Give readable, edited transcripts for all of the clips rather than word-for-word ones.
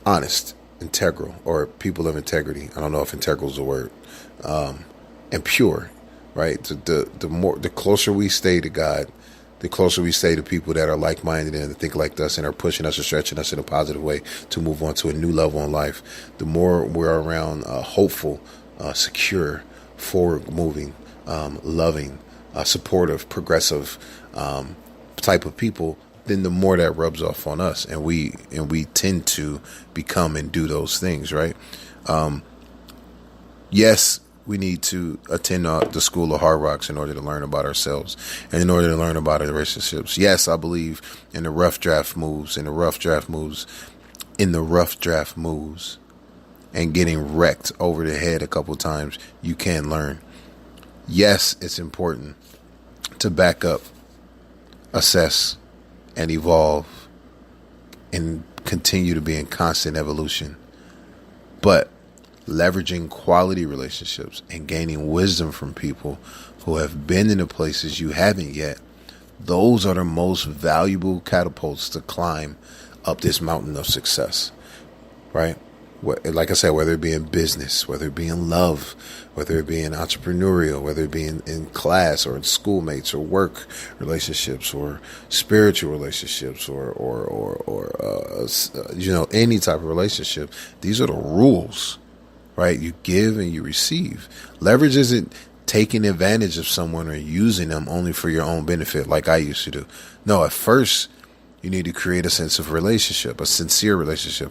honest, integral, or people of integrity. I don't know if integral is a word. And pure, right? The closer we stay to God, the closer we stay to people that are like-minded and think like us and are pushing us and stretching us in a positive way to move on to a new level in life, the more we're around hopeful, secure, forward-moving, loving, supportive, progressive type of people, then the more that rubs off on us, and we tend to become and do those things, right? Yes, we need to attend the School of Hard Rocks in order to learn about ourselves and in order to learn about our relationships. Yes, I believe in the rough draft moves, and getting wrecked over the head a couple times, you can learn. Yes, it's important to back up, assess, and evolve and continue to be in constant evolution. But leveraging quality relationships and gaining wisdom from people who have been in the places you haven't yet, those are the most valuable catapults to climb up this mountain of success, right? Like I said, whether it be in business, whether it be in love, whether it be in entrepreneurial, whether it be in class or in schoolmates or work relationships or spiritual relationships or any type of relationship, these are the rules, right? You give and you receive. Leverage isn't taking advantage of someone or using them only for your own benefit like I used to do. No, at first, you need to create a sense of relationship, a sincere relationship,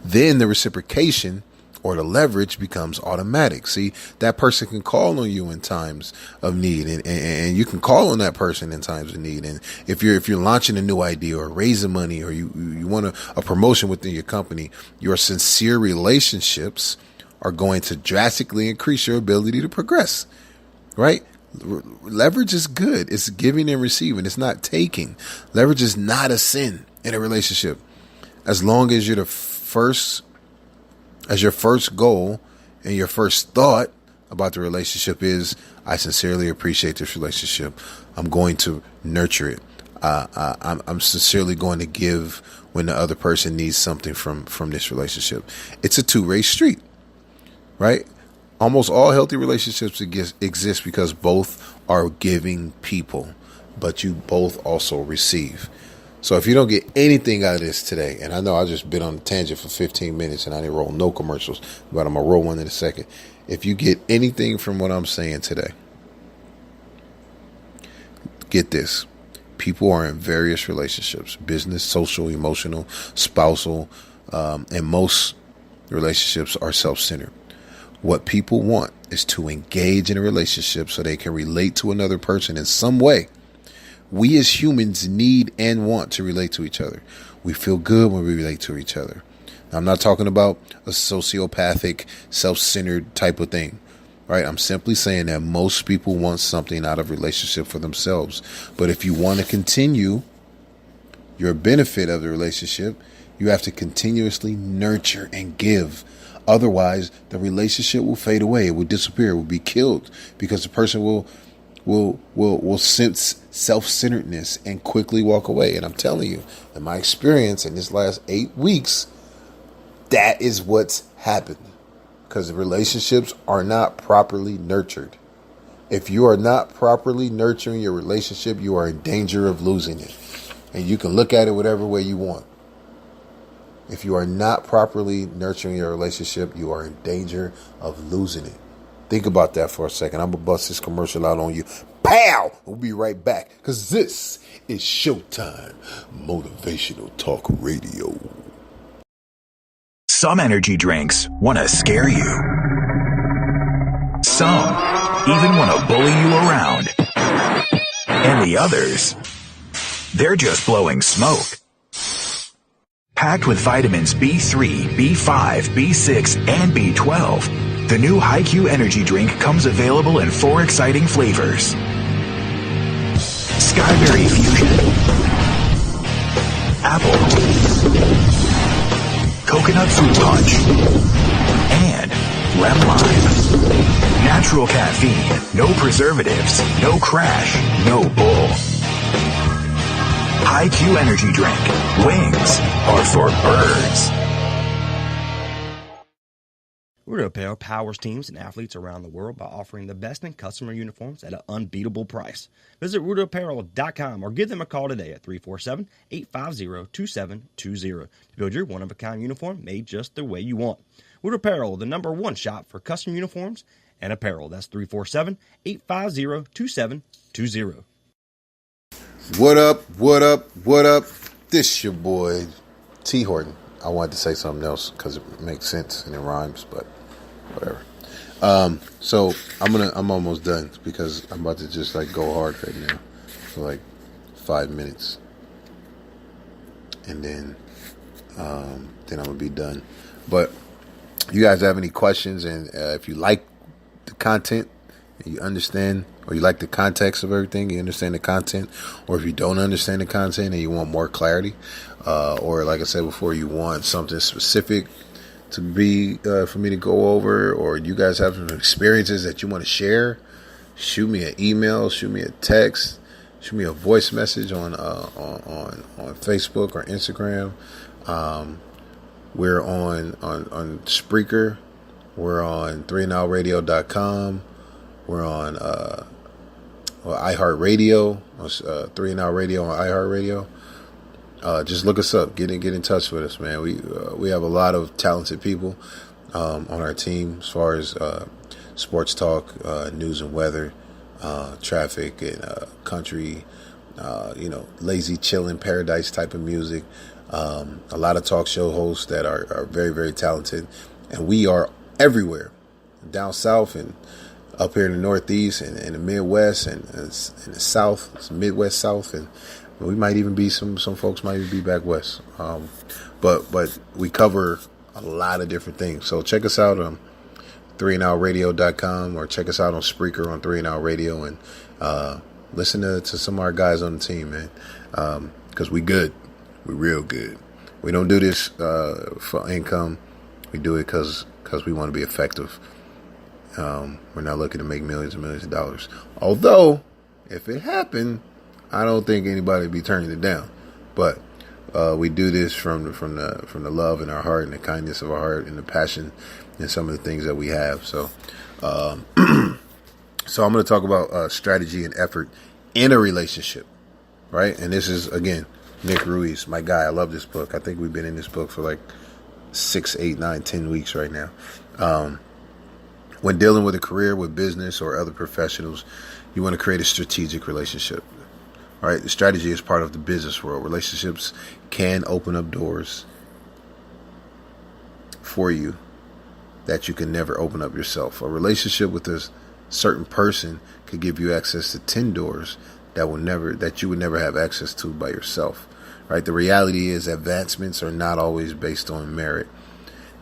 Then the reciprocation or the leverage becomes automatic. See, that person can call on you in times of need, and you can call on that person in times of need. And if you're launching a new idea or raising money or you want a promotion within your company, your sincere relationships are going to drastically increase your ability to progress, right? Leverage is good. It's giving and receiving. It's not taking. Leverage is not a sin in a relationship. As long as your first goal and your first thought about the relationship is, I sincerely appreciate this relationship. I'm going to nurture it. I'm sincerely going to give when the other person needs something from this relationship. It's a two-way street, right? Almost all healthy relationships exist because both are giving people, but you both also receive. So if you don't get anything out of this today, and I know I just been on a tangent for 15 minutes and I didn't roll no commercials, but I'm going to roll one in a second. If you get anything from what I'm saying today, get this. People are in various relationships: business, social, emotional, spousal, and most relationships are self-centered. What people want is to engage in a relationship so they can relate to another person in some way. We as humans need and want to relate to each other. We feel good when we relate to each other. Now, I'm not talking about a sociopathic, self-centered type of thing, right? I'm simply saying that most people want something out of relationship for themselves. But if you want to continue your benefit of the relationship, you have to continuously nurture and give. Otherwise, the relationship will fade away. It will disappear. It will be killed because the person will sense self-centeredness and quickly walk away. And I'm telling you, in my experience in this last 8 weeks, that is what's happened because the relationships are not properly nurtured. If you are not properly nurturing your relationship, you are in danger of losing it. And you can look at it whatever way you want. If you are not properly nurturing your relationship, you are in danger of losing it. Think about that for a second. I'm going to bust this commercial out on you. Pow! We'll be right back because this is Showtime, Motivational Talk Radio. Some energy drinks want to scare you. Some even want to bully you around. And the others, they're just blowing smoke. Packed with vitamins B3, B5, B6, and B12, the new HiQ energy drink comes available in 4 exciting flavors. Skyberry Fusion, Apple, Coconut Fruit Punch, and Lemon Lime. Natural caffeine, no preservatives, no crash, no bull. High Q Energy Drink. Wings are for birds. Rudo Apparel powers teams and athletes around the world by offering the best in customer uniforms at an unbeatable price. Visit RudoApparel.com or give them a call today at 347-850-2720 to build your one-of-a-kind uniform made just the way you want. Rudo Apparel, the #1 shop for custom uniforms and apparel. That's 347-850-2720. What up, what up, what up? This your boy, T. Horton. I wanted to say something else because it makes sense and it rhymes, but whatever. So I'm almost done because I'm about to just like go hard right now for like 5 minutes, and then I'm gonna be done. But you guys have any questions, and if you like the content, and you understand, or you like the context of everything, you understand the content, or if you don't understand the content and you want more clarity, or like I said before, you want something specific to be for me to go over, or you guys have some experiences that you want to share, shoot me an email, shoot me a text, shoot me a voice message on Facebook or Instagram. We're on Spreaker. We're on 3nowradio.com. We're on iHeartRadio, 3Now Radio on iHeartRadio. Just look us up. Get in touch with us, man. We have a lot of talented people on our team as far as sports talk, news and weather, traffic, and country. Lazy chillin' paradise type of music. A lot of talk show hosts that are very, very talented, and we are everywhere, down south and up here in the Northeast and in the Midwest and in the South, Midwest South, and we might even be some folks might even be back west. But we cover a lot of different things. So check us out on 3nowradio.com or check us out on Spreaker on 3Now Radio, and listen to some of our guys on the team, man. Because we good. We real good. We don't do this for income. We do it because we want to be effective. We're not looking to make millions and millions of dollars. Although, if it happened, I don't think anybody would be turning it down. But we do this from the love in our heart and the kindness of our heart and the passion and some of the things that we have. So, so I'm going to talk about strategy and effort in a relationship, right? And this is, again, Nick Ruiz, my guy. I love this book. I think we've been in this book for like 6, 8, 9, 10 weeks right now. When dealing with a career, with business, or other professionals, you want to create a strategic relationship. All right, the strategy is part of the business world. Relationships can open up doors for you that you can never open up yourself. A relationship with a certain person could give you access to 10 doors that you would never have access to by yourself. Right? The reality is advancements are not always based on merit.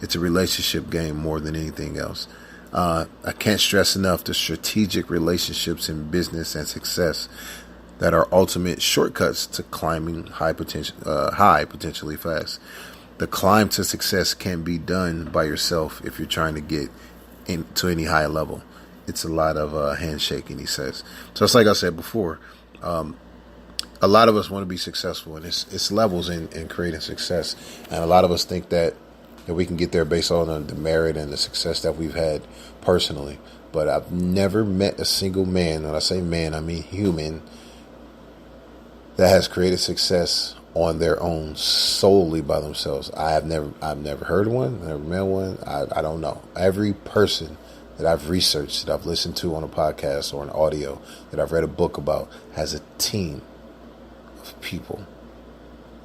It's a relationship game more than anything else. I can't stress enough the strategic relationships in business and success that are ultimate shortcuts to climbing high potentially fast. The climb to success can't be done by yourself if you're trying to get into any high level. It's a lot of handshaking, he says. So it's like I said before, a lot of us want to be successful, and it's levels in creating success. And a lot of us think that we can get there based on the merit and the success that we've had personally. But I've never met a single man, when I say man, I mean human, that has created success on their own solely by themselves. I've never heard of one, never met one. I don't know. Every person that I've researched, that I've listened to on a podcast or an audio, that I've read a book about, has a team of people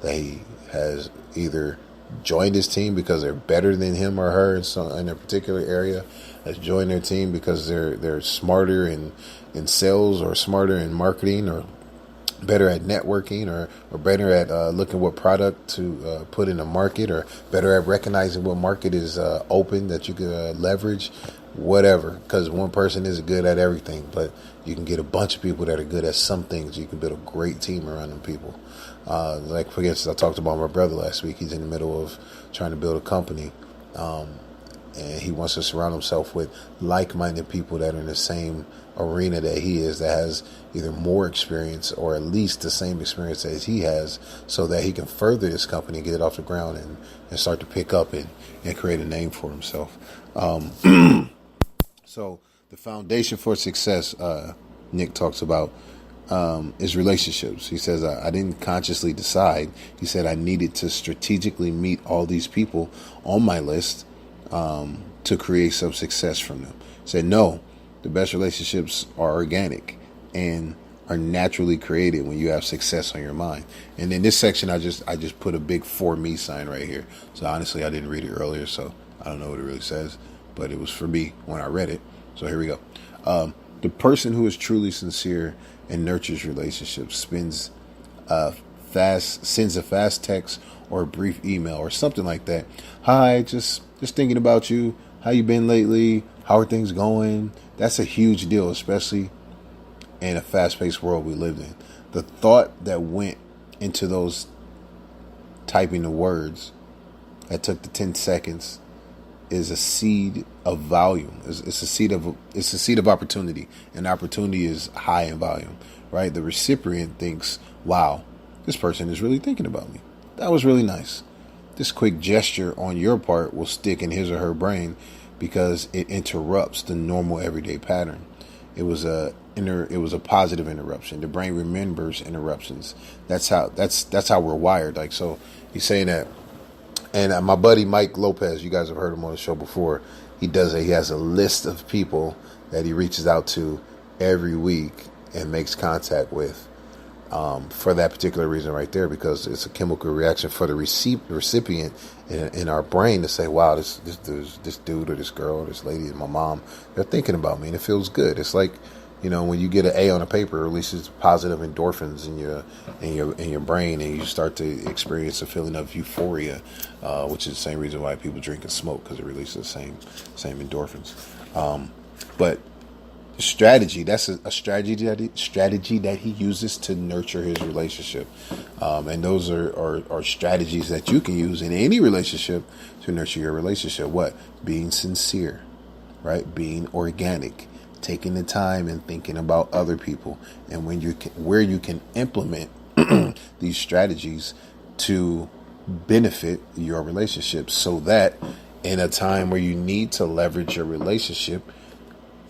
that he has either joined his team because they're better than him or her in a particular area, has joined their team because they're smarter in sales, or smarter in marketing, or better at networking, or better at looking what product to put in the market, or better at recognizing what market is open that you could leverage, whatever. Because one person isn't good at everything, but you can get a bunch of people that are good at some things. You can build a great team around them people. Like, for instance, I talked about my brother last week. He's in the middle of trying to build a company. And he wants to surround himself with like-minded people that are in the same arena that he is, that has either more experience or at least the same experience as he has, so that he can further his company, get it off the ground, and start to pick up and create a name for himself. So the foundation for success, Nick talks about, is relationships. He says, I didn't consciously decide. He said, I needed to strategically meet all these people on my list to create some success from them. He said, no, the best relationships are organic and are naturally created when you have success on your mind. And in this section, I just put a big for me sign right here. So honestly, I didn't read it earlier, so I don't know what it really says, but it was for me when I read it. So here we go. The person who is truly sincere and nurtures relationships sends a fast text or a brief email or something like that. Hi, just thinking about you. How you been lately? How are things going? That's a huge deal, especially in a fast-paced world we lived in. The thought that went into those typing the words that took the 10 seconds is a seed of volume. It's a seed of opportunity, and opportunity is high in volume, right? The recipient thinks, wow, this person is really thinking about me. That was really nice. This quick gesture on your part will stick in his or her brain because it interrupts the normal everyday pattern. It was a positive interruption. The brain remembers interruptions. That's how we're wired. Like, so he's saying that. And my buddy Mike Lopez, you guys have heard him on the show before. He does it. He has a list of people that he reaches out to every week and makes contact with, for that particular reason right there, because it's a chemical reaction for the recipient in our brain to say, wow, this dude or this girl or this lady, my mom, they're thinking about me, and it feels good. It's like, you know, when you get an A on a paper, it releases positive endorphins in your brain, and you start to experience a feeling of euphoria, which is the same reason why people drink and smoke, because it releases the same endorphins. But strategy, that's a strategy that he uses to nurture his relationship, and those are strategies that you can use in any relationship to nurture your relationship. What? Being sincere, right? Being organic. Taking the time and thinking about other people, and where you can implement these strategies to benefit your relationship, so that in a time where you need to leverage your relationship,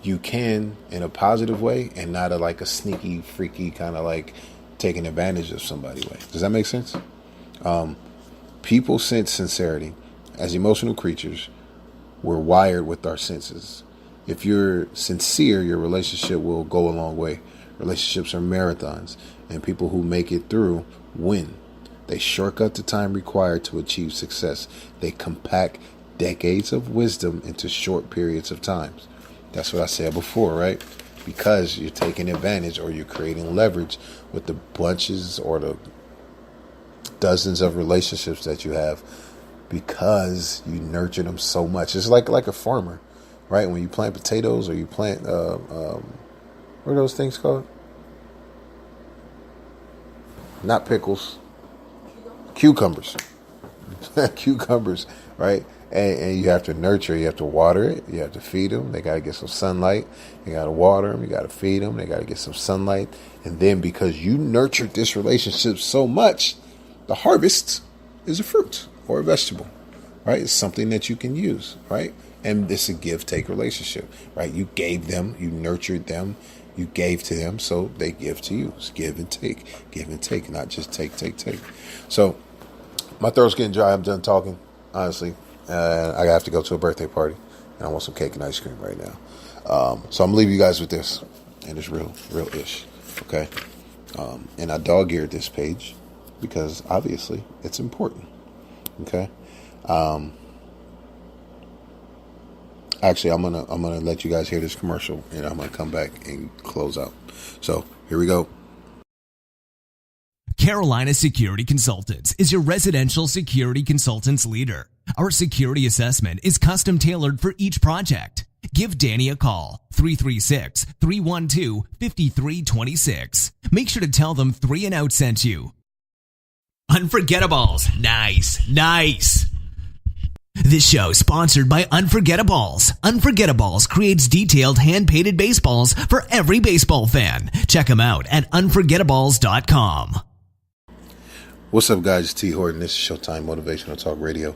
you can in a positive way and not like a sneaky, freaky kind of like taking advantage of somebody way. Does that make sense? People sense sincerity. As emotional creatures, we're wired with our senses. If you're sincere, your relationship will go a long way. Relationships are marathons, and people who make it through win. They shortcut the time required to achieve success. They compact decades of wisdom into short periods of time. That's what I said before, right? Because you're taking advantage, or you're creating leverage with the bunches or the dozens of relationships that you have, because you nurture them so much. It's like a farmer. Right, when you plant potatoes, or you plant, what are those things called? Not pickles. Cucumbers. Cucumbers, right? And you have to nurture, you have to water it, you have to feed them. They got to get some sunlight. You got to water them, you got to feed them. They got to get some sunlight. And then because you nurtured this relationship so much, the harvest is a fruit or a vegetable, right? It's something that you can use, right? And it's a give-take relationship, right? You gave them, you nurtured them, you gave to them, so they give to you. It's give and take, not just take. So my throat's getting dry. I'm done talking, honestly. I have to go to a birthday party, and I want some cake and ice cream right now. So I'm gonna leave you guys with this, and it's real-ish, okay? And I dog-eared this page because obviously it's important, okay? Actually, I'm gonna let you guys hear this commercial, and I'm gonna come back and close out. So here we go. Carolina Security Consultants is your residential security consultants leader. Our security assessment is custom tailored for each project. Give Danny a call, 336-312-5326. Make sure to tell them 3 and Out sent you. Unforgettables. Nice. This show sponsored by Unforgettables. Unforgettables creates detailed hand-painted baseballs for every baseball fan. Check them out at unforgettables.com. What's up, guys? It's T. Horton. This is Showtime Motivational Talk Radio.